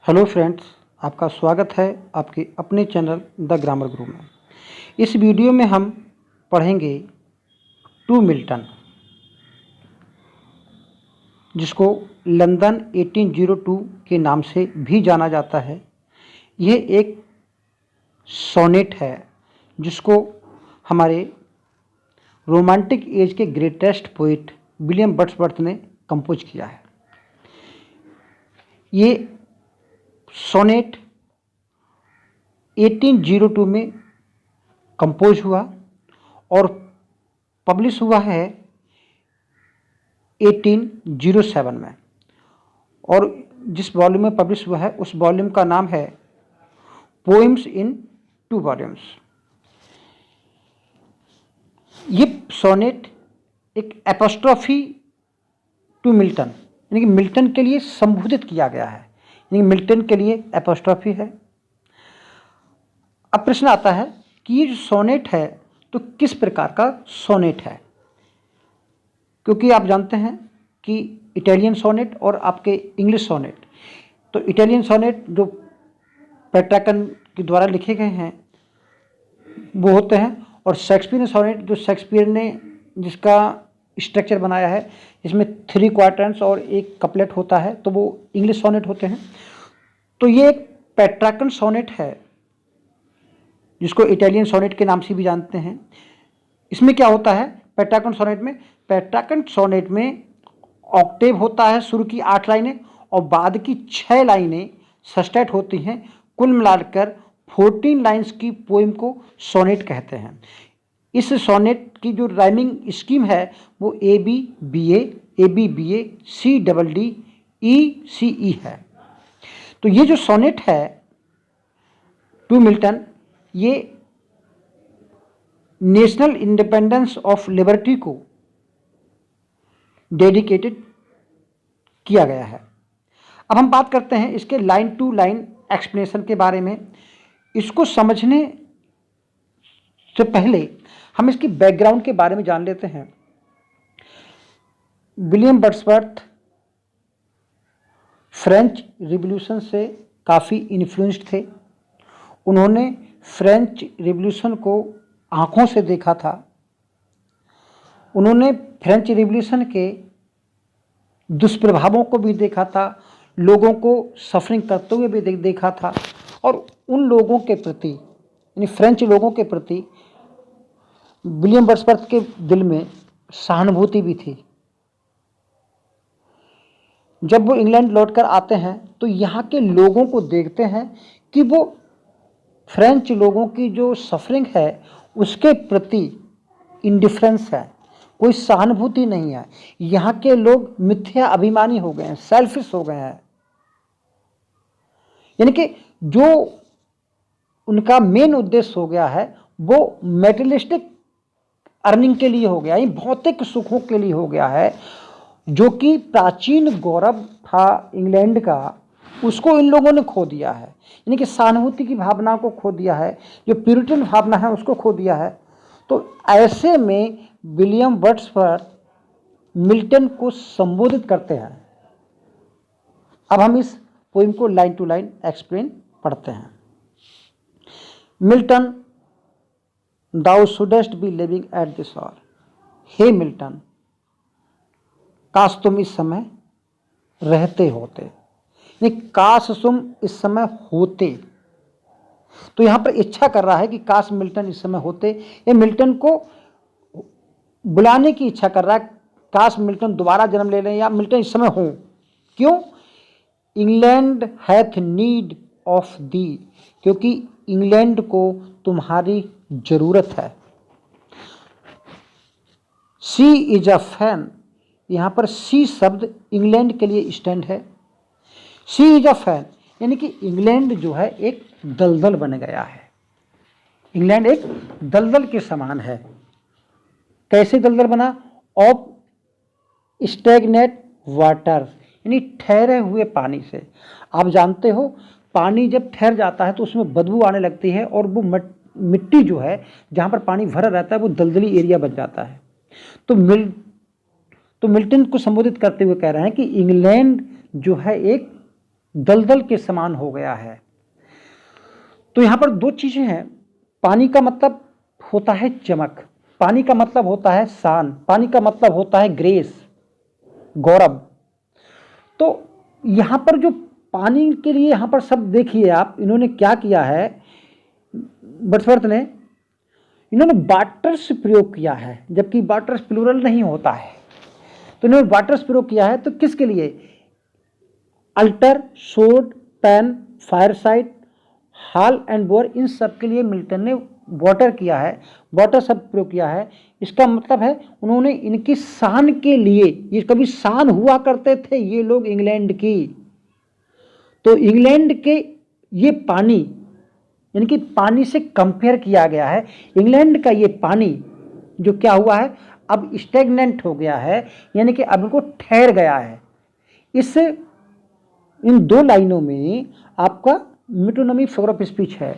Hello friends, आपका स्वागत है आपके अपने चैनल द ग्रामर गुरु में। इस वीडियो में हम पढ़ेंगे टू मिल्टन, जिसको लंदन 1802 के नाम से भी जाना जाता है। यह एक सोनेट है जिसको हमारे रोमांटिक एज के ग्रेटेस्ट पोइट विलियम वर्ड्सवर्थ ने कंपोज किया है। ये सोनेट 1802 में कंपोज हुआ और पब्लिश हुआ है 1807 में, और जिस वॉल्यूम में पब्लिश हुआ है उस वॉल्यूम का नाम है पोएम्स इन 2 वॉल्यूम्स। ये सोनेट एक एपोस्ट्रोफी टू मिल्टन, यानी कि मिल्टन के लिए संबोधित किया गया है, यानी मिल्टन के लिए एपोस्ट्रोफी है। अब प्रश्न आता है कि ये जो सोनेट है तो किस प्रकार का सोनेट है, क्योंकि आप जानते हैं कि इटालियन सोनेट और आपके इंग्लिश सोनेट, तो इटालियन सोनेट जो पेट्रार्कन के द्वारा लिखे गए हैं वो होते हैं, और शेक्सपियन सोनेट जो शेक्सपियर ने जिसका स्ट्रक्चर बनाया है, इसमें 3 क्वार्टर्स और एक कपलेट होता है, तो वो इंग्लिश सोनेट होते हैं। तो ये एक पेट्रार्कन सोनेट है जिसको इटालियन सोनेट के नाम से भी जानते हैं। इसमें क्या होता है पेट्रार्कन सोनेट में ऑक्टेव होता है, शुरू की 8 लाइनें और बाद की 6 लाइनें सस्टेट होती हैं। कुल मिलाकर 14 लाइन्स की पोएम को सोनेट कहते हैं। इस सोनेट की जो राइमिंग स्कीम है वो ABBA, ABBA, CDD, ECE है। तो ये जो सोनेट है टू मिल्टन, ये नेशनल इंडिपेंडेंस ऑफ लिबर्टी को डेडिकेटेड किया गया है। अब हम बात करते हैं इसके लाइन टू लाइन एक्सप्लेनेशन के बारे में। इसको समझने से पहले हम इसकी बैकग्राउंड के बारे में जान लेते हैं। विलियम वर्ड्सवर्थ फ्रेंच रिवॉल्यूशन से काफ़ी इन्फ्लुएंस्ड थे। उन्होंने फ्रेंच रिवॉल्यूशन को आंखों से देखा था। उन्होंने फ्रेंच रिवॉल्यूशन के दुष्प्रभावों को भी देखा था, लोगों को सफरिंग करते हुए भी देखा था, और उन लोगों के प्रति, यानी फ्रेंच लोगों के प्रति विलियम वर्ड्सवर्थ के दिल में सहानुभूति भी थी। जब वो इंग्लैंड लौटकर आते हैं तो यहाँ के लोगों को देखते हैं कि वो फ्रेंच लोगों की जो सफरिंग है उसके प्रति इंडिफरेंस है, कोई सहानुभूति नहीं है। यहाँ के लोग मिथ्या अभिमानी हो गए हैं, सेल्फिश हो गए हैं, यानी कि जो उनका मेन उद्देश्य हो गया है वो मेटेरियलिस्टिक अर्निंग के लिए हो गया, ये भौतिक सुखों के लिए हो गया है। जो कि प्राचीन गौरव था इंग्लैंड का, उसको इन लोगों ने खो दिया है, यानी कि सहानुभूति की भावना को खो दिया है, जो प्यूरिटन भावना है उसको खो दिया है। तो ऐसे में विलियम वर्ड्सवर्थ मिल्टन को संबोधित करते हैं। अब हम इस पोइम को लाइन टू लाइन एक्सप्लेन पढ़ते हैं। Milton, Thou shouldst be living at this hour. हे मिल्टन, काश तुम इस समय रहते होते, नहीं काश तुम इस समय होते। तो यहाँ पर इच्छा कर रहा है कि काश मिल्टन इस समय होते। ये मिल्टन को बुलाने की इच्छा कर रहा है, काश मिल्टन दोबारा जन्म ले लें या मिल्टन इस समय हो। क्यों? England hath need of the, क्योंकि इंग्लैंड को तुम्हारी जरूरत है। सी इज अ फैन, यहाँ पर सी शब्द इंग्लैंड के लिए स्टैंड है। सी इज अ फैन, यानी कि इंग्लैंड जो है एक दलदल बन गया है। इंग्लैंड एक दलदल के समान है। कैसे दलदल बना? ऑफ स्टैग्नेट वाटर, यानी ठहरे हुए पानी से। आप जानते हो पानी जब ठहर जाता है तो उसमें बदबू आने लगती है, और वो मिट्टी जो है जहाँ पर पानी भरा रहता है वो दलदली एरिया बन जाता है। तो मिल्टन को संबोधित करते हुए कह रहे हैं कि इंग्लैंड जो है एक दलदल के समान हो गया है। तो यहाँ पर दो चीजें हैं। पानी का मतलब होता है चमक, पानी का मतलब होता है शान, पानी का मतलब होता है ग्रेस, गौरव। तो यहाँ पर जो पानी के लिए यहाँ पर शब्द देखिए आप, इन्होंने क्या किया है, वर्ड्सवर्थ ने, इन्होंने वाटर्स प्रयोग किया है, जबकि वाटर्स प्लूरल नहीं होता है। तो इन्होंने वाटर्स प्रयोग किया है, तो किसके लिए? Altar, sod, pan, fireside, hall and bower, इन सब के लिए मिल्टन ने वाटर किया है, वाटर शब्द प्रयोग किया है। इसका मतलब है उन्होंने इनकी शान के लिए, ये कभी शान हुआ करते थे ये लोग इंग्लैंड की, तो इंग्लैंड के ये पानी, यानी कि पानी से कंपेयर किया गया है। इंग्लैंड का ये पानी जो क्या हुआ है, अब स्टेगनेंट हो गया है, यानी कि अब इनको ठहर गया है। इस इन दो लाइनों में आपका मेटोनिमी फिगर ऑफ स्पीच है।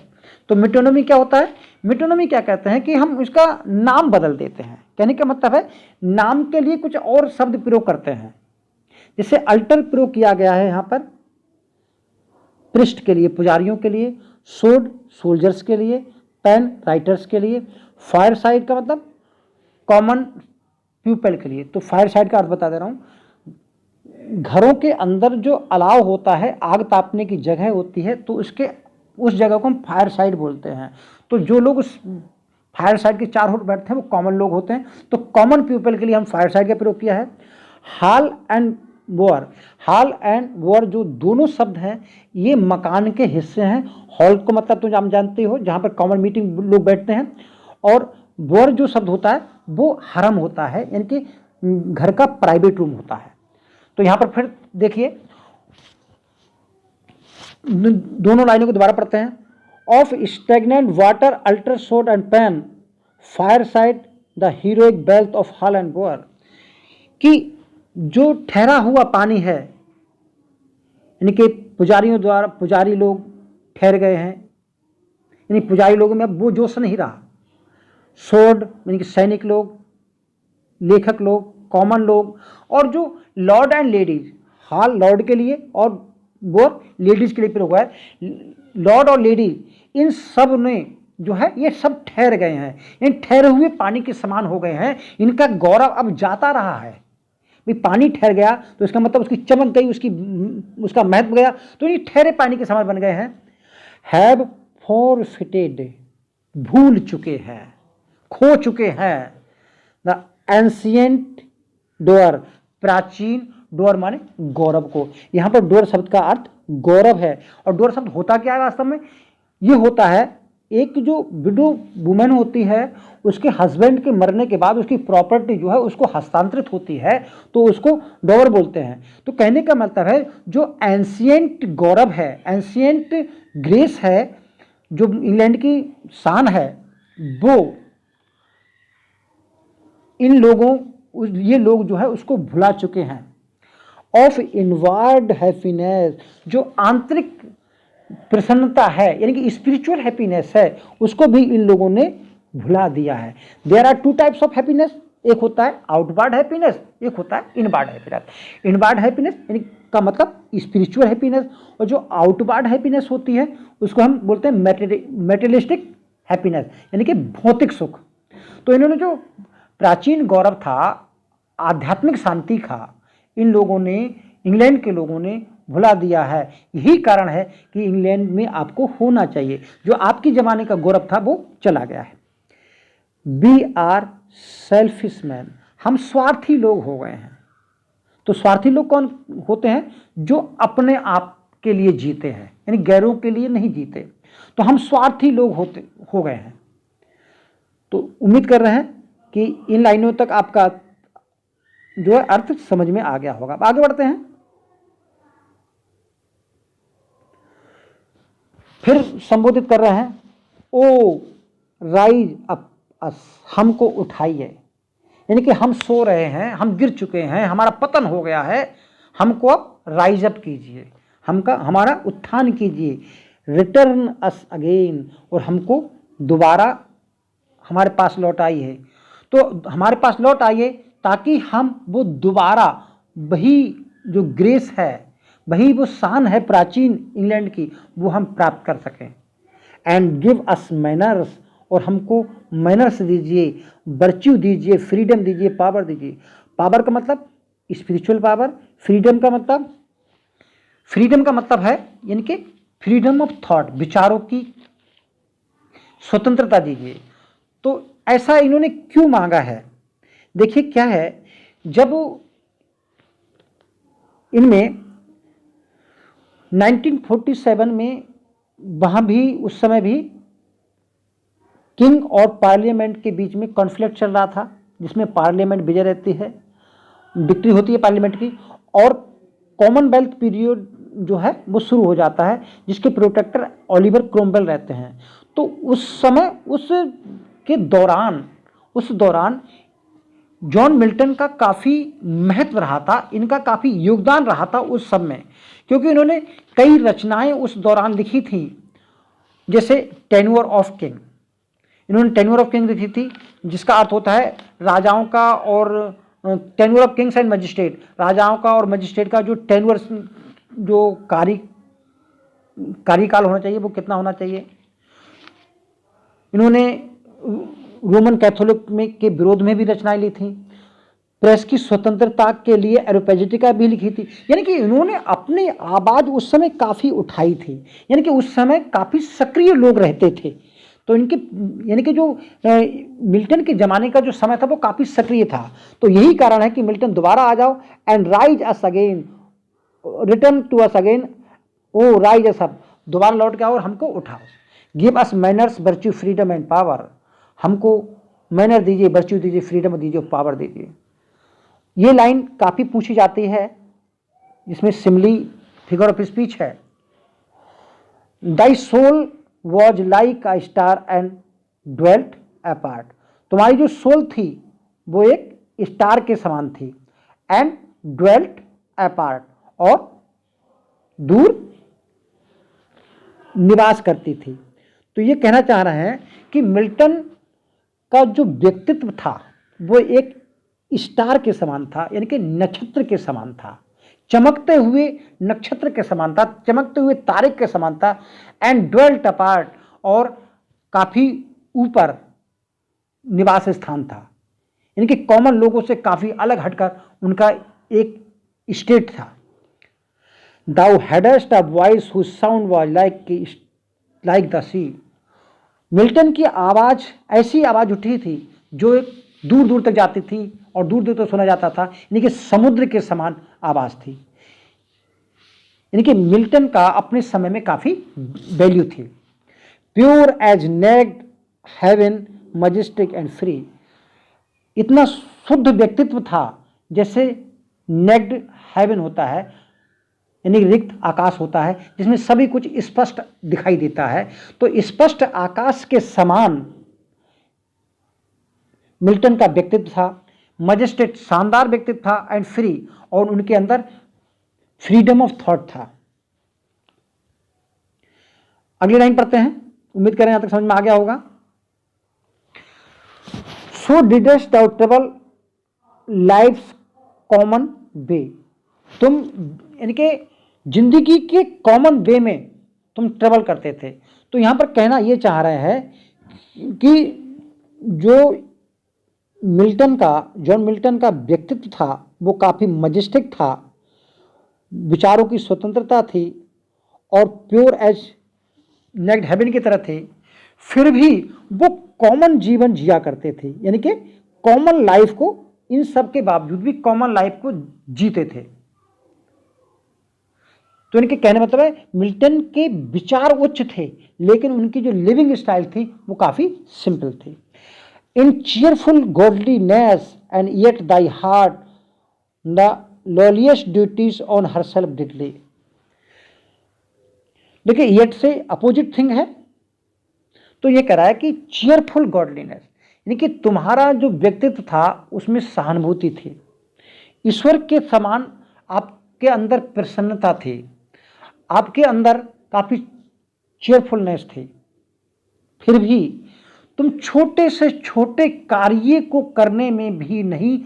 तो मेटोनिमी क्या होता है? मेटोनिमी क्या कहते हैं कि हम इसका नाम बदल देते हैं। कहने का मतलब है नाम के लिए कुछ और शब्द प्रयोग करते हैं। जैसे अल्टर प्रयोग किया गया है यहाँ पर पृष्ठ के लिए, पुजारियों के लिए, सोड सोल्जर्स के लिए, पेन राइटर्स के लिए, फायर साइड का मतलब कॉमन पीपल के लिए। तो फायर साइड का अर्थ बता दे रहा हूँ, घरों के अंदर जो अलाव होता है, आग तापने की जगह होती है, तो उस जगह को हम फायर साइड बोलते हैं। तो जो लोग उस फायर साइड के चार ओर बैठते हैं वो कॉमन लोग होते हैं। तो कॉमन पीपल के लिए हम फायर साइड का प्रयोग किया है। Hall and bower, hall and bower जो दोनों शब्द हैं ये मकान के हिस्से हैं। हॉल को मतलब तो आप जानते हो जहाँ पर कॉमन मीटिंग लोग बैठते हैं, और बोअर जो शब्द होता है वो हरम होता है, यानी कि घर का प्राइवेट रूम होता है। तो यहाँ पर फिर देखिए दोनों लाइनों को दोबारा पढ़ते हैं। Of stagnant water altar sword and pen fireside the heroic wealth of hall and bower, कि जो ठहरा हुआ पानी है, यानी कि पुजारियों द्वारा, पुजारी लोग ठहर गए हैं, यानी पुजारी लोगों में अब वो जोश नहीं रहा। सोड यानी कि सैनिक लोग, लेखक लोग, कॉमन लोग, और जो Lord and ladies, hall Lord के लिए और बोर लेडीज के लिए प्रयोग हुआ है। लॉर्ड और लेडीज इन सब ने जो है ये सब ठहर गए हैं, इन ठहरे हुए पानी के समान हो गए हैं। इनका गौरव अब जाता रहा है। भाई पानी ठहर गया तो इसका मतलब उसकी चमक गई, उसका महत्व गया, तो ये ठहरे पानी के समान बन गए हैं। हैव फॉरफिटेड, भूल चुके हैं, खो चुके हैं। द एंशिएंट डोअर, प्राचीन, डोअर माने गौरव को। यहां पर डोअर शब्द का अर्थ गौरव है। और डोअर शब्द होता क्या है वास्तव में? ये होता है एक जो विडो वुमेन होती है, उसके हस्बैंड के मरने के बाद उसकी प्रॉपर्टी जो है उसको हस्तांतरित होती है, तो उसको डोअर बोलते हैं। तो कहने का मतलब है जो एंशिएंट गौरव है, एंशिएंट ग्रेस है, जो इंग्लैंड की शान है, वो इन लोगों, ये लोग जो है उसको भुला चुके हैं। ऑफ इनवर्ड हैप्पीनेस, जो आंतरिक प्रसन्नता है, यानी कि स्पिरिचुअल हैप्पीनेस है, उसको भी इन लोगों ने भुला दिया है। There are two types of happiness, एक होता है आउटवर्ड हैप्पीनेस, एक होता है इनवर्ड हैप्पीनेस। इनवर्ड हैप्पीनेस यानी का मतलब स्पिरिचुअल हैप्पीनेस, और जो आउटवर्ड हैप्पीनेस होती है उसको हम बोलते हैं मेटेरियलिस्टिक हैप्पीनेस, यानी कि भौतिक सुख। तो इन्होंने जो प्राचीन गौरव था, आध्यात्मिक शांति का, इन लोगों ने, इंग्लैंड के लोगों ने भुला दिया है। यही कारण है कि इंग्लैंड में आपको होना चाहिए, जो आपकी जमाने का गौरव था वो चला गया है। वी आर सेल्फिश मैन, हम स्वार्थी लोग हो गए हैं। तो स्वार्थी लोग कौन होते हैं? जो अपने आप के लिए जीते हैं, यानी गैरों के लिए नहीं जीते। तो हम स्वार्थी लोग हो गए हैं। तो उम्मीद कर रहे हैं कि इन लाइनों तक आपका जो है अर्थ समझ में आ गया होगा। अब आगे बढ़ते हैं। फिर संबोधित कर रहे हैं, ओ राइज अप अस, हमको उठाइए, यानी कि हम सो रहे हैं, हम गिर चुके हैं, हमारा पतन हो गया है, हमको अब राइज अप कीजिए, हमारा उत्थान कीजिए। रिटर्न अस अगेन, और हमको दोबारा हमारे पास लौट आइए। तो हमारे पास लौट आइए ताकि हम वो दोबारा वही जो ग्रेस है, वही वो शान है प्राचीन इंग्लैंड की, वो हम प्राप्त कर सकें। एंड गिव अस मैनर्स, और हमको मैनर्स दीजिए, वर्च्यू दीजिए, फ्रीडम दीजिए, पावर दीजिए। पावर का मतलब स्पिरिचुअल पावर, फ्रीडम का मतलब है यानी कि फ्रीडम ऑफ थॉट, विचारों की स्वतंत्रता दीजिए। तो ऐसा इन्होंने क्यों मांगा है? देखिए क्या है, जब इनमें 1947 में वहाँ भी उस समय भी किंग और पार्लियामेंट के बीच में कॉन्फ्लिक्ट चल रहा था, जिसमें पार्लियामेंट विजय रहती है, विक्ट्री होती है पार्लियामेंट की, और कॉमनवेल्थ पीरियड जो है वो शुरू हो जाता है, जिसके प्रोटेक्टर ओलिवर क्रोमवेल रहते हैं। तो उस समय उस दौरान जॉन मिल्टन का काफ़ी महत्व रहा था, इनका काफ़ी योगदान रहा था उस सब में, क्योंकि इन्होंने कई रचनाएं उस दौरान लिखी थी, जैसे टेन्योर ऑफ किंग। इन्होंने टेन्योर ऑफ किंग लिखी थी, जिसका अर्थ होता है राजाओं का, और tenure of Kings and magistrate, राजाओं का और मजिस्ट्रेट का जो टेन्योर, जो कार्यकाल होना चाहिए वो कितना होना चाहिए। इन्होंने रोमन कैथोलिक में के विरोध में भी रचनाएं ली थी, प्रेस की स्वतंत्रता के लिए एरोपेजिटिका भी लिखी थी। यानी कि इन्होंने अपनी आवाज़ उस समय काफ़ी उठाई थी, यानी कि उस समय काफ़ी सक्रिय लोग रहते थे। तो इनके यानी कि जो मिल्टन के ज़माने का जो समय था वो काफ़ी सक्रिय था। तो यही कारण है कि मिल्टन दोबारा आ जाओ, and raise us again, return to us again, oh raise us up, दोबारा लौट के आओ और हमको उठाओ। Give us manners, virtue, freedom and power, हमको मैनर दीजिए, वर्च्यू दीजिए, फ्रीडम दीजिए, पावर दीजिए। ये लाइन काफ़ी पूछी जाती है, जिसमें सिमिली फिगर ऑफ स्पीच है। Thy soul was like a star and dwelt apart, तुम्हारी जो सोल थी वो एक स्टार के समान थी, एंड ड्वेल्ट अपार्ट, और दूर निवास करती थी। तो ये कहना चाह रहे हैं कि मिल्टन का जो व्यक्तित्व था वो एक स्टार के समान था, यानी कि नक्षत्र के समान था, चमकते हुए नक्षत्र के समान था, चमकते हुए तारे के समान था, एंड ड्वेल्ट अपार्ट, और काफ़ी ऊपर निवास स्थान था, यानी कि कॉमन लोगों से काफ़ी अलग हटकर उनका एक स्टेट था। Thou hadst a voice whose sound was like the sea. Milton की आवाज़ ऐसी आवाज़ उठी थी जो एक दूर दूर तक जाती थी और दूर दूर तक सुना जाता था, यानी कि समुद्र के समान आवाज़ थी। यानी कि मिल्टन का अपने समय में काफ़ी वैल्यू थी। Pure as naked heaven, majestic and free, इतना शुद्ध व्यक्तित्व था जैसे नेक्ड हेवन होता है, यानी रिक्त आकाश होता है, जिसमें सभी कुछ स्पष्ट दिखाई देता है। तो स्पष्ट आकाश के समान मिल्टन का व्यक्तित्व था, मजेस्टेट शानदार व्यक्तित्व था, एंड फ्री, और उनके अंदर फ्रीडम ऑफ थॉट था। अगली लाइन पढ़ते हैं, उम्मीद करें यहां तक समझ में आ गया होगा। सो डिडस्ट दाउ ट्रेवल लाइफ्स कॉमन वे, तुम यानी कि जिंदगी के कॉमन वे में तुम ट्रेवल करते थे। तो यहां पर कहना यह चाह रहे हैं कि जो जॉन मिल्टन का व्यक्तित्व था वो काफ़ी मजेस्टिक था, विचारों की स्वतंत्रता थी, और प्योर एज नेक्ड हेवन की तरह थे। फिर भी वो कॉमन जीवन जिया करते थे, यानी कि कॉमन लाइफ को, इन सब के बावजूद भी कॉमन लाइफ को जीते थे। तो इनके कहने मतलब है मिल्टन के विचार उच्च थे, लेकिन उनकी जो लिविंग स्टाइल थी वो काफ़ी सिंपल थी। In cheerful godliness and yet thy heart the lowliest duties on herself did lay. देखिए येट से अपोजिट थिंग है, तो ये कह रहा है कि चीयरफुल गॉडलीनेस, यानी कि तुम्हारा जो व्यक्तित्व था उसमें सहानुभूति थी, ईश्वर के समान आपके अंदर प्रसन्नता थी, आपके अंदर काफ़ी चेयरफुलनेस थी। फिर भी तुम छोटे से छोटे कार्य को करने में भी नहीं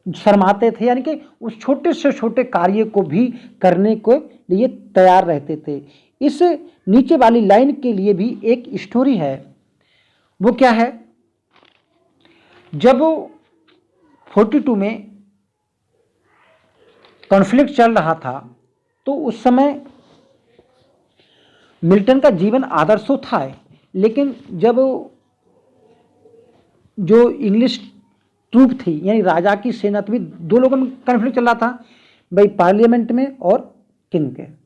शर्माते थे, यानी कि उस छोटे से छोटे कार्य को भी करने के लिए तैयार रहते थे। इस नीचे वाली लाइन के लिए भी एक स्टोरी है। वो क्या है, जब 42 में कॉन्फ्लिक्ट चल रहा था तो उस समय मिल्टन का जीवन आदर्श तो था, लेकिन जब जो इंग्लिश ट्रूप थी यानी राजा की सेना, तो भी दो लोगों में कॉन्फ्लिक्ट चल रहा था भाई, पार्लियामेंट में और किंग के।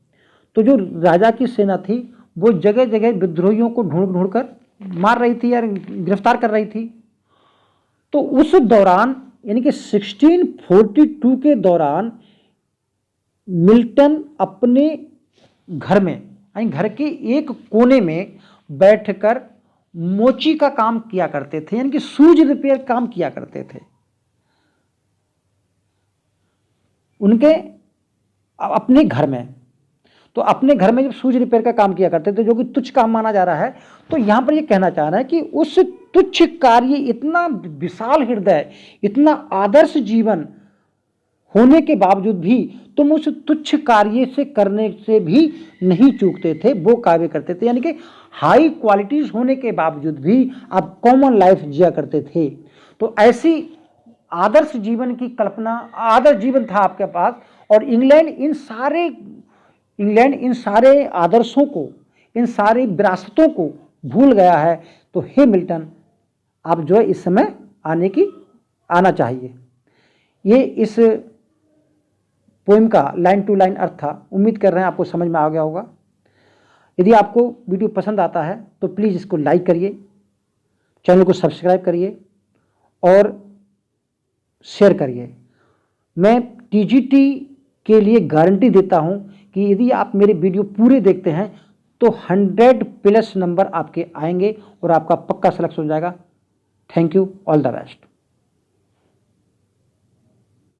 तो जो राजा की सेना थी वो जगह जगह विद्रोहियों को ढूंढ ढूंढ कर मार रही थी या गिरफ्तार कर रही थी। तो उस दौरान यानी कि 1642 के दौरान मिल्टन अपने घर में यानी घर के एक कोने में बैठकर मोची का काम किया करते थे, यानी कि शूज रिपेयर काम किया करते थे। उनके अपने घर में, तो अपने घर में जब शूज रिपेयर का काम किया करते थे, जो कि तुच्छ काम माना जा रहा है, तो यहां पर यह कहना चाह रहा है कि उस तुच्छ कार्य, इतना विशाल हृदय, इतना आदर्श जीवन होने के बावजूद भी तुम उस तुच्छ कार्य से करने से भी नहीं चूकते थे, वो कार्य करते थे। यानी कि हाई क्वालिटीज होने के बावजूद भी आप कॉमन लाइफ जिया करते थे। तो ऐसी आदर्श जीवन की कल्पना, आदर्श जीवन था आपके पास, और इंग्लैंड इन सारे आदर्शों को, इन सारी विरासतों को भूल गया है। तो हे मिल्टन, आप जो है इस समय आना चाहिए। ये इस पोएम का लाइन टू लाइन अर्थ था। उम्मीद कर रहे हैं आपको समझ में आ गया होगा। यदि आपको वीडियो पसंद आता है तो प्लीज़ इसको लाइक करिए, चैनल को सब्सक्राइब करिए और शेयर करिए। मैं टीजीटी के लिए गारंटी देता हूं कि यदि आप मेरे वीडियो पूरे देखते हैं तो 100+ नंबर आपके आएंगे और आपका पक्का सिलेक्शन हो जाएगा। Thank you, all the best.